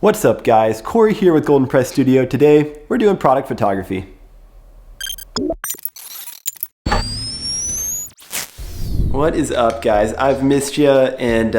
What's up guys, Corey here with Golden Press Studio. Today, we're doing product photography. What is up guys? I've missed you and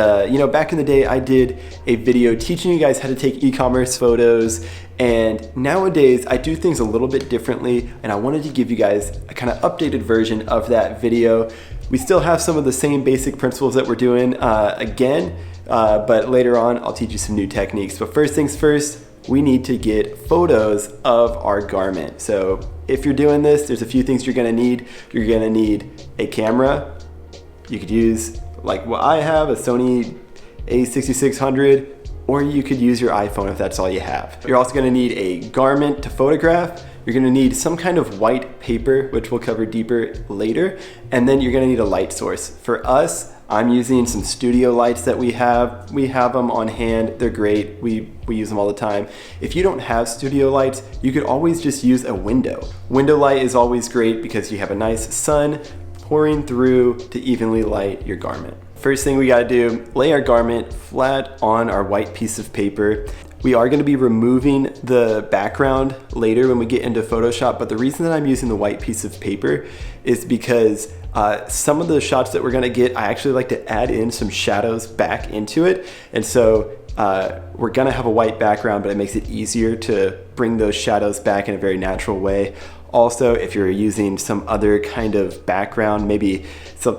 back in the day I did a video teaching you guys how to take e-commerce photos, and nowadays I do things a little bit differently, and I wanted to give you guys a kind of updated version of that video. We still have some of the same basic principles that we're doing again, but later on I'll teach you some new techniques. But first things first, we need to get photos of our garment. So if you're doing this, there's a few things you're gonna need. You're gonna need a camera. You could use, like what I have, a Sony a6600, or you could use your iPhone if that's all you have. You're also gonna need a garment to photograph. You're gonna need some kind of white paper, which we'll cover deeper later, and then you're gonna need a light source. For us, I'm using some studio lights that we have. We have them on hand, they're great. We use them all the time. If you don't have studio lights, you could always just use a window. Window light is always great because you have a nice sun pouring through to evenly light your garment. First thing we gotta do, lay our garment flat on our white piece of paper. We are gonna be removing the background later when we get into Photoshop, but the reason that I'm using the white piece of paper is because some of the shots that we're gonna get, I actually like to add in some shadows back into it. And so we're gonna have a white background, but it makes it easier to bring those shadows back in a very natural way. Also, if you're using some other kind of background, maybe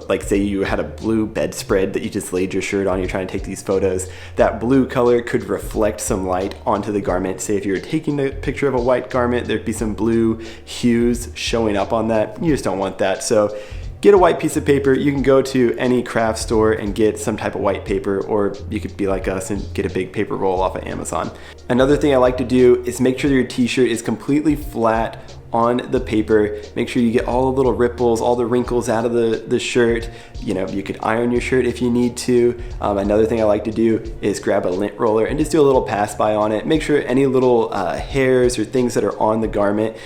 like say you had a blue bedspread that you just laid your shirt on, you're trying to take these photos, that blue color could reflect some light onto the garment. Say if you were taking a picture of a white garment, there'd be some blue hues showing up on that. You just don't want that. So get a white piece of paper. You can go to any craft store and get some type of white paper, or you could be like us and get a big paper roll off of Amazon. Another thing I like to do is make sure your t-shirt is completely flat on the paper. Make sure you get all the little ripples, all the wrinkles out of the shirt. You know, you could iron your shirt if you need to. Another thing I like to do is grab a lint roller and just do a little pass by on it. Make sure any little hairs or things that are on the garment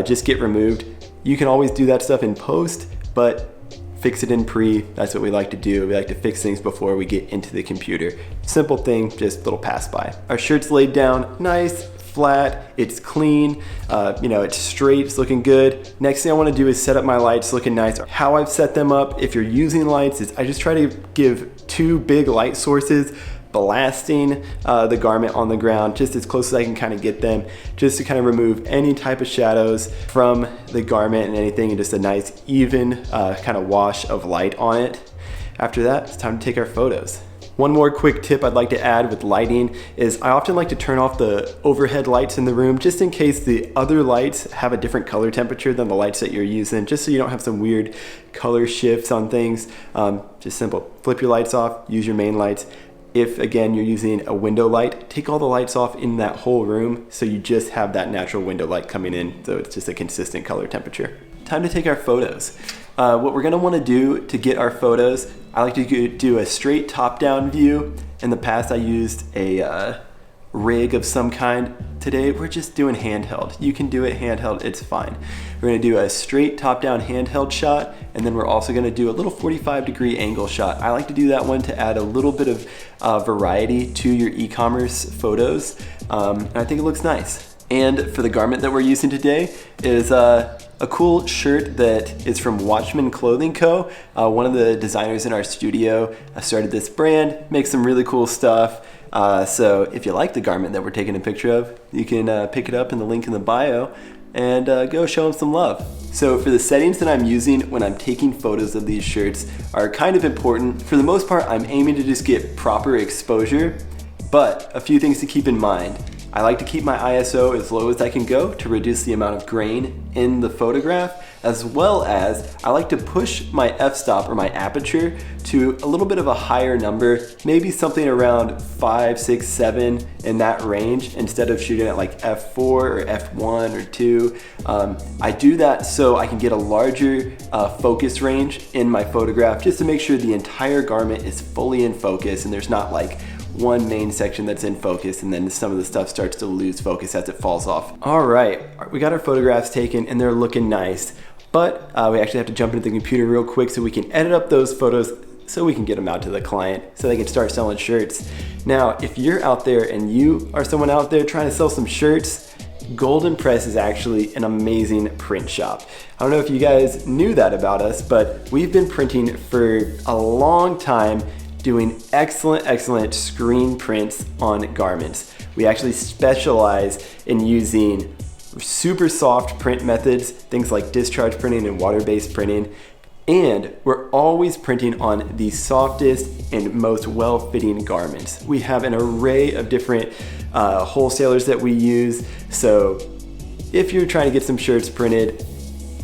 just get removed. You can always do that stuff in post, but fix it in pre. That's what we like to do. We like to fix things before we get into the computer. Simple thing, just a little pass by. Our shirt's laid down nice, flat, it's clean, it's straight, it's looking good. Next thing I want to do is set up my lights looking nice. How I've set them up, if you're using lights, is I just try to give two big light sources, blasting the garment on the ground just as close as I can kind of get them, just to kind of remove any type of shadows from the garment and anything, and just a nice even kind of wash of light on it. After that, it's time to take our photos. One more quick tip I'd like to add with lighting is I often like to turn off the overhead lights in the room just in case the other lights have a different color temperature than the lights that you're using, just so you don't have some weird color shifts on things. Just simple, flip your lights off, use your main lights. If again you're using a window light, take all the lights off in that whole room so you just have that natural window light coming in, so it's just a consistent color temperature. Time to take our photos. What we're gonna wanna do to get our photos, I like to do a straight top-down view. In the past I used a rig of some kind. Today we're just doing handheld. You can do it handheld, it's fine. We're gonna do a straight top-down handheld shot, and then we're also gonna do a little 45-degree angle shot. I like to do that one to add a little bit of variety to your e-commerce photos, and I think it looks nice. And for the garment that we're using today is a cool shirt that is from Watchman Clothing Co. One of the designers in our studio started this brand, makes some really cool stuff. So if you like the garment that we're taking a picture of, you can pick it up in the link in the bio and go show them some love. So for the settings that I'm using when I'm taking photos of these shirts are kind of important. For the most part, I'm aiming to just get proper exposure, but a few things to keep in mind. I like to keep my ISO as low as I can go to reduce the amount of grain in the photograph, as well as I like to push my f-stop or my aperture to a little bit of a higher number, maybe something around 5, 6, 7 in that range, instead of shooting at like f4 or f1 or 2. I do that so I can get a larger focus range in my photograph, just to make sure the entire garment is fully in focus and there's not like one main section that's in focus and then some of the stuff starts to lose focus as it falls off. All right, we got our photographs taken and they're looking nice, but we actually have to jump into the computer real quick so we can edit up those photos so we can get them out to the client so they can start selling shirts. Now, if you're out there and you are someone out there trying to sell some shirts, Golden Press is actually an amazing print shop. I don't know if you guys knew that about us, but we've been printing for a long time, doing excellent screen prints on garments. We actually specialize in using super soft print methods, things like discharge printing and water-based printing. And we're always printing on the softest and most well-fitting garments. We have an array of different wholesalers that we use. So if you're trying to get some shirts printed,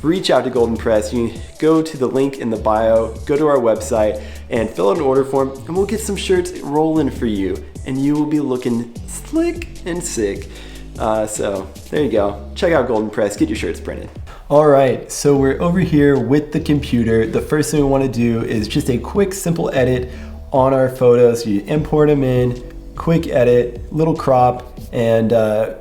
reach out to Golden Press. You can go to the link in the bio, go to our website and fill out an order form, and we'll get some shirts rolling for you, and you will be looking slick and sick. So there you go. Check out Golden Press, get your shirts printed. All right, so we're over here with the computer. The first thing we want to do is just a quick, simple edit on our photos. You import them in, quick edit, little crop, and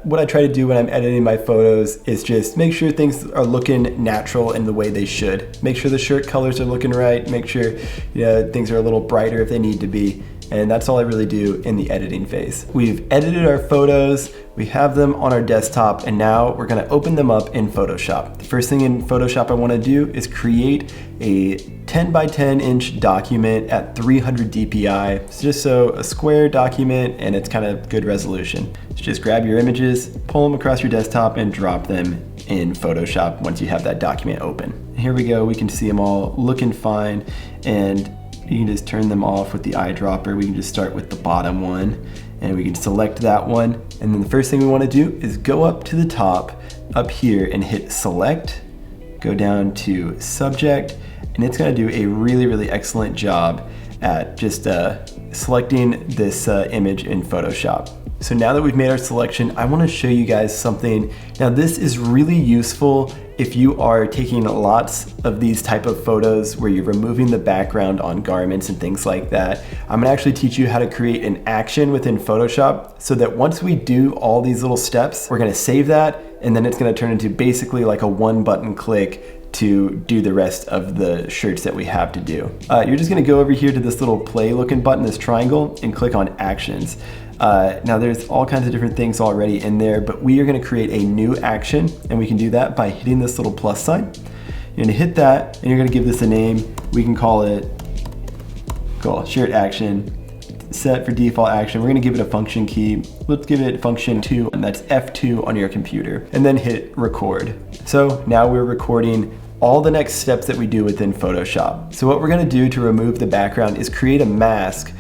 what I try to do when I'm editing my photos is just make sure things are looking natural in the way they should. Make sure the shirt colors are looking right, make sure things are a little brighter if they need to be. And that's all I really do in the editing phase. We've edited our photos, we have them on our desktop, and now we're gonna open them up in Photoshop. The first thing in Photoshop I wanna do is create a 10 by 10 inch document at 300 DPI. It's just so a square document and it's kind of good resolution. So just grab your images, pull them across your desktop and drop them in Photoshop once you have that document open. Here we go, we can see them all looking fine, and you can just turn them off with the eyedropper. We can just start with the bottom one and we can select that one. And then the first thing we want to do is go up to the top up here and hit select, go down to subject, and it's going to do a really excellent job at just selecting this image in Photoshop. So now that we've made our selection, I want to show you guys something. Now this is really useful if you are taking lots of these type of photos where you're removing the background on garments and things like that. I'm gonna actually teach you how to create an action within Photoshop so that once we do all these little steps, we're gonna save that, and then it's gonna turn into basically like a one button click to do the rest of the shirts that we have to do. You're just gonna go over here to this little play looking button, this triangle, and click on actions. Now there's all kinds of different things already in there, but we are gonna create a new action, and we can do that by hitting this little plus sign. You're gonna hit that, and you're gonna give this a name. We can call it, shirt action, set for default action. We're gonna give it a function key. Let's give it function 2, and that's F2 on your computer, and then hit record. So now we're recording all the next steps that we do within Photoshop. So what we're gonna do to remove the background is create a mask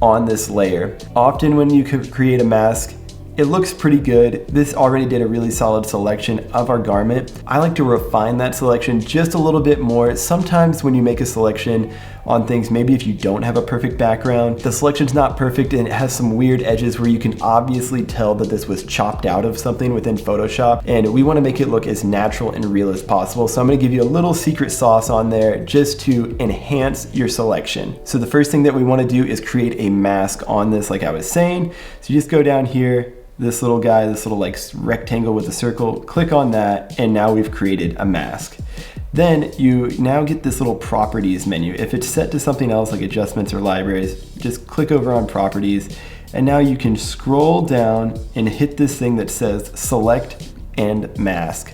on this layer. Often when you create a mask, it looks pretty good. This already did a really solid selection of our garment. I like to refine that selection just a little bit more. Sometimes when you make a selection on things, maybe if you don't have a perfect background, the selection's not perfect and it has some weird edges where you can obviously tell that this was chopped out of something within Photoshop, and we want to make it look as natural and real as possible. So I'm going to give you a little secret sauce on there just to enhance your selection. So the first thing that we want to do is create a mask on this, like I was saying. So you just go down here, this little guy, this little like rectangle with a circle, click on that, and now we've created a mask. Then you now get this little properties menu. If it's set to something else like adjustments or libraries, just click over on properties, and now you can scroll down and hit this thing that says select and mask.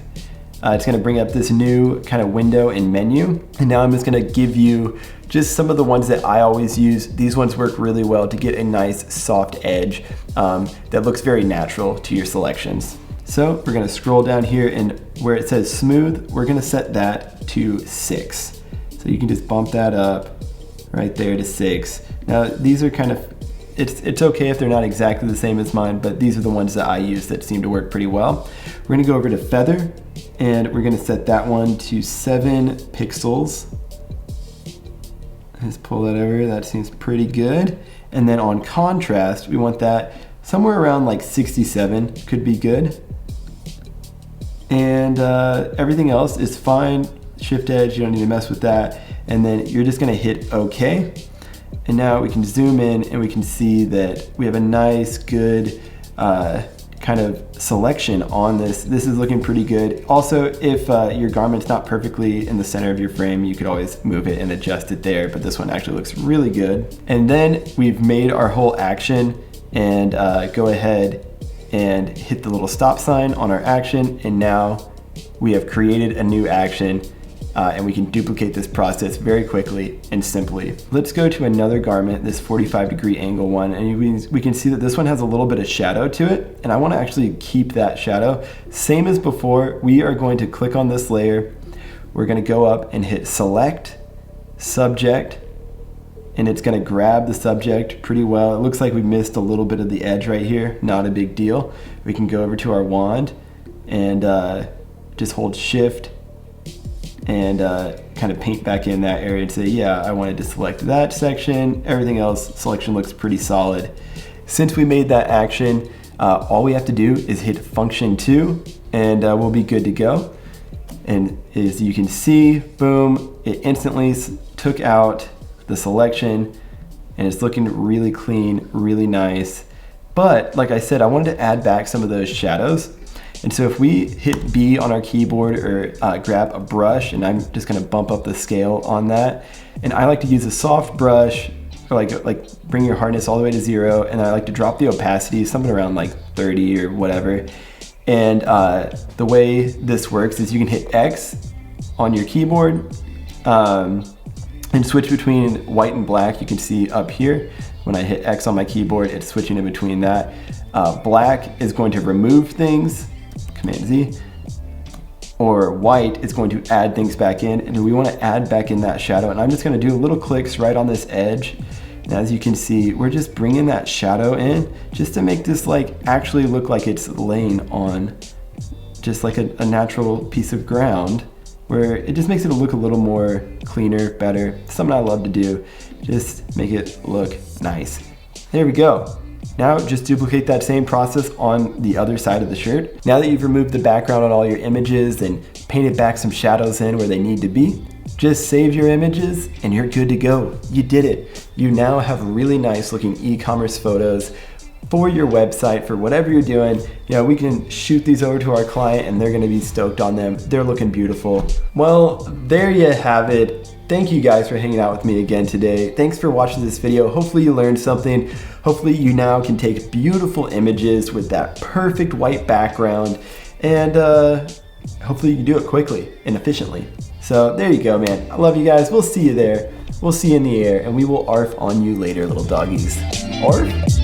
It's gonna bring up this new kind of window and menu. And now I'm just gonna give you just some of the ones that I always use. These ones work really well to get a nice soft edge that looks very natural to your selections. So we're gonna scroll down here, and where it says smooth, we're gonna set that to 6. So you can just bump that up right there to 6. Now these are kind of, it's okay if they're not exactly the same as mine, but these are the ones that I use that seem to work pretty well. We're gonna go over to feather, and we're gonna set that one to 7 pixels. Just pull that over, that seems pretty good. And then on contrast, we want that somewhere around like 67, could be good. And everything else is fine. Shift edge, you don't need to mess with that. And then you're just gonna hit OK. And now we can zoom in and we can see that we have a nice, good kind of selection on this. This is looking pretty good. Also, if your garment's not perfectly in the center of your frame, you could always move it and adjust it there, but this one actually looks really good. And then we've made our whole action, and go ahead and hit the little stop sign on our action, and now we have created a new action. And we can duplicate this process very quickly and simply. Let's go to another garment, this 45-degree angle one, and we can see that this one has a little bit of shadow to it, and I want to actually keep that shadow. Same as before, we are going to click on this layer. We're going to go up and hit select, subject, and it's going to grab the subject pretty well. It looks like we missed a little bit of the edge right here, not a big deal. We can go over to our wand and just hold shift and kind of paint back in that area and say, yeah, I wanted to select that section. Everything else, selection looks pretty solid. Since we made that action, all we have to do is hit function 2 and we'll be good to go. And as you can see, boom, it instantly took out the selection and it's looking really clean, really nice. But like I said, I wanted to add back some of those shadows. And so if we hit B on our keyboard or grab a brush, and I'm just gonna bump up the scale on that. And I like to use a soft brush, or like bring your hardness all the way to 0. And I like to drop the opacity, something around like 30 or whatever. And the way this works is you can hit X on your keyboard and switch between white and black. You can see up here, when I hit X on my keyboard, it's switching in between that. Black is going to remove things, Command Z, or white is going to add things back in, and we want to add back in that shadow. And I'm just going to do little clicks right on this edge. And as you can see, we're just bringing that shadow in just to make this like actually look like it's laying on just like a natural piece of ground, where it just makes it look a little more cleaner, better. Something I love to do, just make it look nice. There we go. Now just duplicate that same process on the other side of the shirt. Now that you've removed the background on all your images and painted back some shadows in where they need to be, just save your images and you're good to go. You did it. You now have really nice looking e-commerce photos for your website, for whatever you're doing. You know, we can shoot these over to our client and they're gonna be stoked on them. They're looking beautiful. Well, there you have it. Thank you guys for hanging out with me again today. Thanks for watching this video. Hopefully you learned something. Hopefully you now can take beautiful images with that perfect white background, and hopefully you can do it quickly and efficiently. So there you go, man. I love you guys. We'll see you there. We'll see you in the air, and we will ARF on you later, little doggies. ARF?